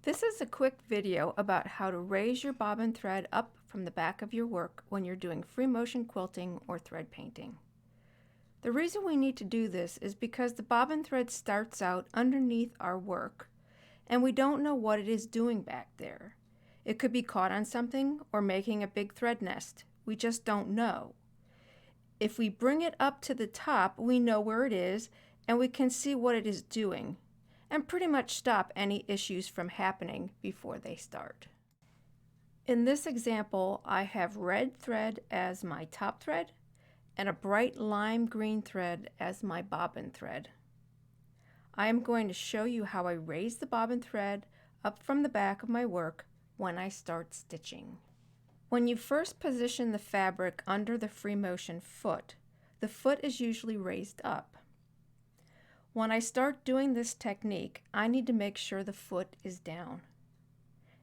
This is a quick video about how to raise your bobbin thread up from the back of your work when you're doing free motion quilting or thread painting. The reason we need to do this is because the bobbin thread starts out underneath our work and we don't know what it is doing back there. It could be caught on something or making a big thread nest. We just don't know. If we bring it up to the top, we know where it is and we can see what it is doing, and pretty much stop any issues from happening before they start. In this example, I have red thread as my top thread and a bright lime green thread as my bobbin thread. I am going to show you how I raise the bobbin thread up from the back of my work when I start stitching. When you first position the fabric under the free motion foot, the foot is usually raised up. When I start doing this technique, I need to make sure the foot is down.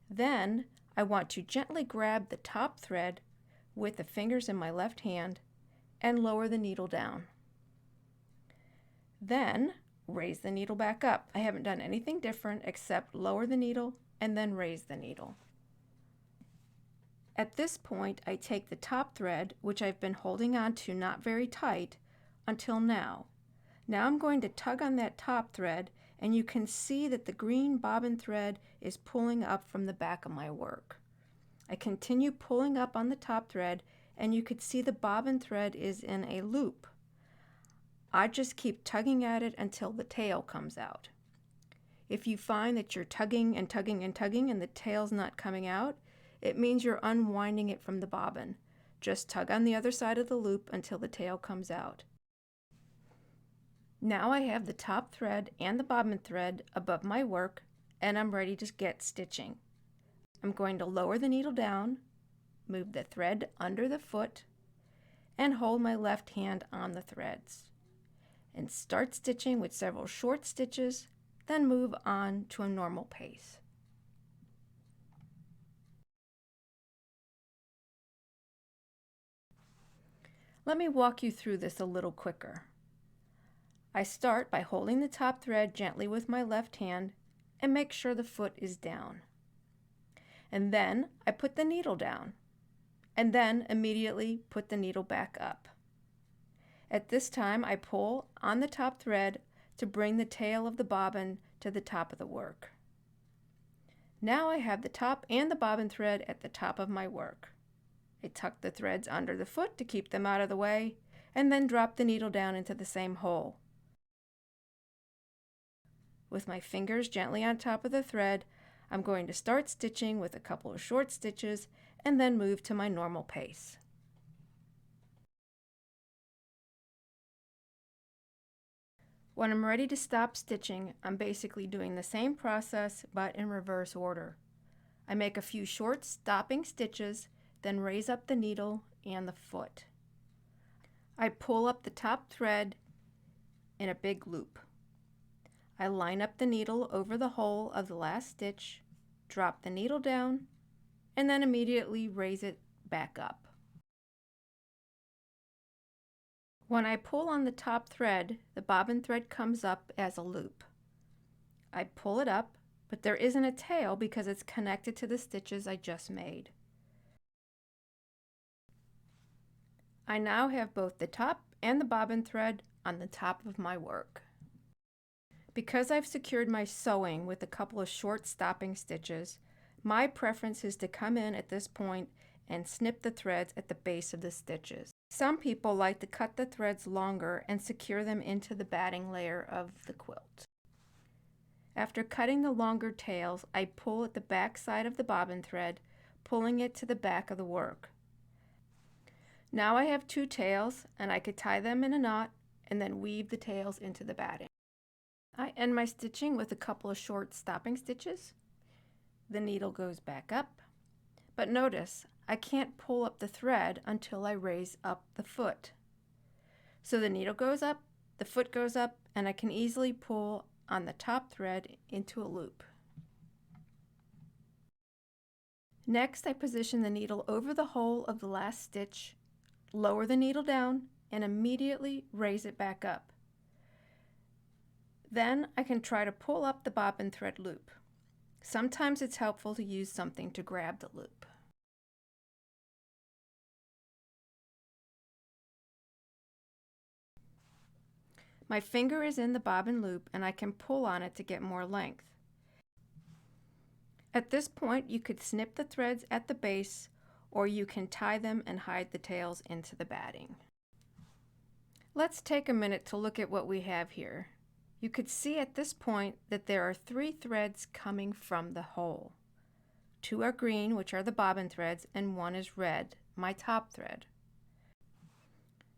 Then I want to gently grab the top thread with the fingers in my left hand and lower the needle down. Then raise the needle back up. I haven't done anything different except lower the needle and then raise the needle. At this point, I take the top thread, which I've been holding on to not very tight until now. Now I'm going to tug on that top thread, and you can see that the green bobbin thread is pulling up from the back of my work. I continue pulling up on the top thread, and you could see the bobbin thread is in a loop. I just keep tugging at it until the tail comes out. If you find that you're tugging and tugging and tugging and the tail's not coming out, it means you're unwinding it from the bobbin. Just tug on the other side of the loop until the tail comes out. Now I have the top thread and the bobbin thread above my work, and I'm ready to get stitching. I'm going to lower the needle down, move the thread under the foot, and hold my left hand on the threads. And start stitching with several short stitches, then move on to a normal pace. Let me walk you through this a little quicker. I start by holding the top thread gently with my left hand and make sure the foot is down. And then I put the needle down and then immediately put the needle back up. At this time, I pull on the top thread to bring the tail of the bobbin to the top of the work. Now I have the top and the bobbin thread at the top of my work. I tuck the threads under the foot to keep them out of the way, and then drop the needle down into the same hole. With my fingers gently on top of the thread, I'm going to start stitching with a couple of short stitches and then move to my normal pace. When I'm ready to stop stitching, I'm basically doing the same process but in reverse order. I make a few short stopping stitches, then raise up the needle and the foot. I pull up the top thread in a big loop. I line up the needle over the hole of the last stitch, drop the needle down, and then immediately raise it back up. When I pull on the top thread, the bobbin thread comes up as a loop. I pull it up, but there isn't a tail because it's connected to the stitches I just made. I now have both the top and the bobbin thread on the top of my work. Because I've secured my sewing with a couple of short stopping stitches, my preference is to come in at this point and snip the threads at the base of the stitches. Some people like to cut the threads longer and secure them into the batting layer of the quilt. After cutting the longer tails, I pull at the back side of the bobbin thread, pulling it to the back of the work. Now I have two tails, and I could tie them in a knot and then weave the tails into the batting. I end my stitching with a couple of short stopping stitches. The needle goes back up, but notice I can't pull up the thread until I raise up the foot. So the needle goes up, the foot goes up, and I can easily pull on the top thread into a loop. Next, I position the needle over the hole of the last stitch, lower the needle down, and immediately raise it back up. Then I can try to pull up the bobbin thread loop. Sometimes it's helpful to use something to grab the loop. My finger is in the bobbin loop and I can pull on it to get more length. At this point, you could snip the threads at the base, or you can tie them and hide the tails into the batting. Let's take a minute to look at what we have here. You could see at this point that there are 3 threads coming from the hole. 2 are green, which are the bobbin threads, and 1 is red, my top thread.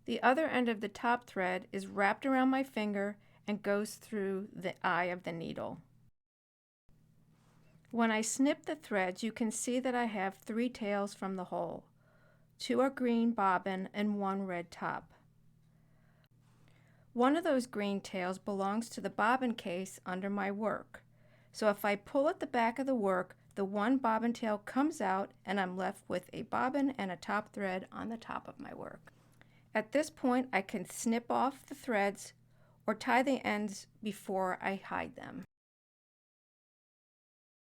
The other end of the top thread is wrapped around my finger and goes through the eye of the needle. When I snip the threads, you can see that I have 3 tails from the hole. 2 are green bobbin and 1 red top. One of those green tails belongs to the bobbin case under my work. So if I pull at the back of the work, the one bobbin tail comes out and I'm left with a bobbin and a top thread on the top of my work. At this point, I can snip off the threads or tie the ends before I hide them.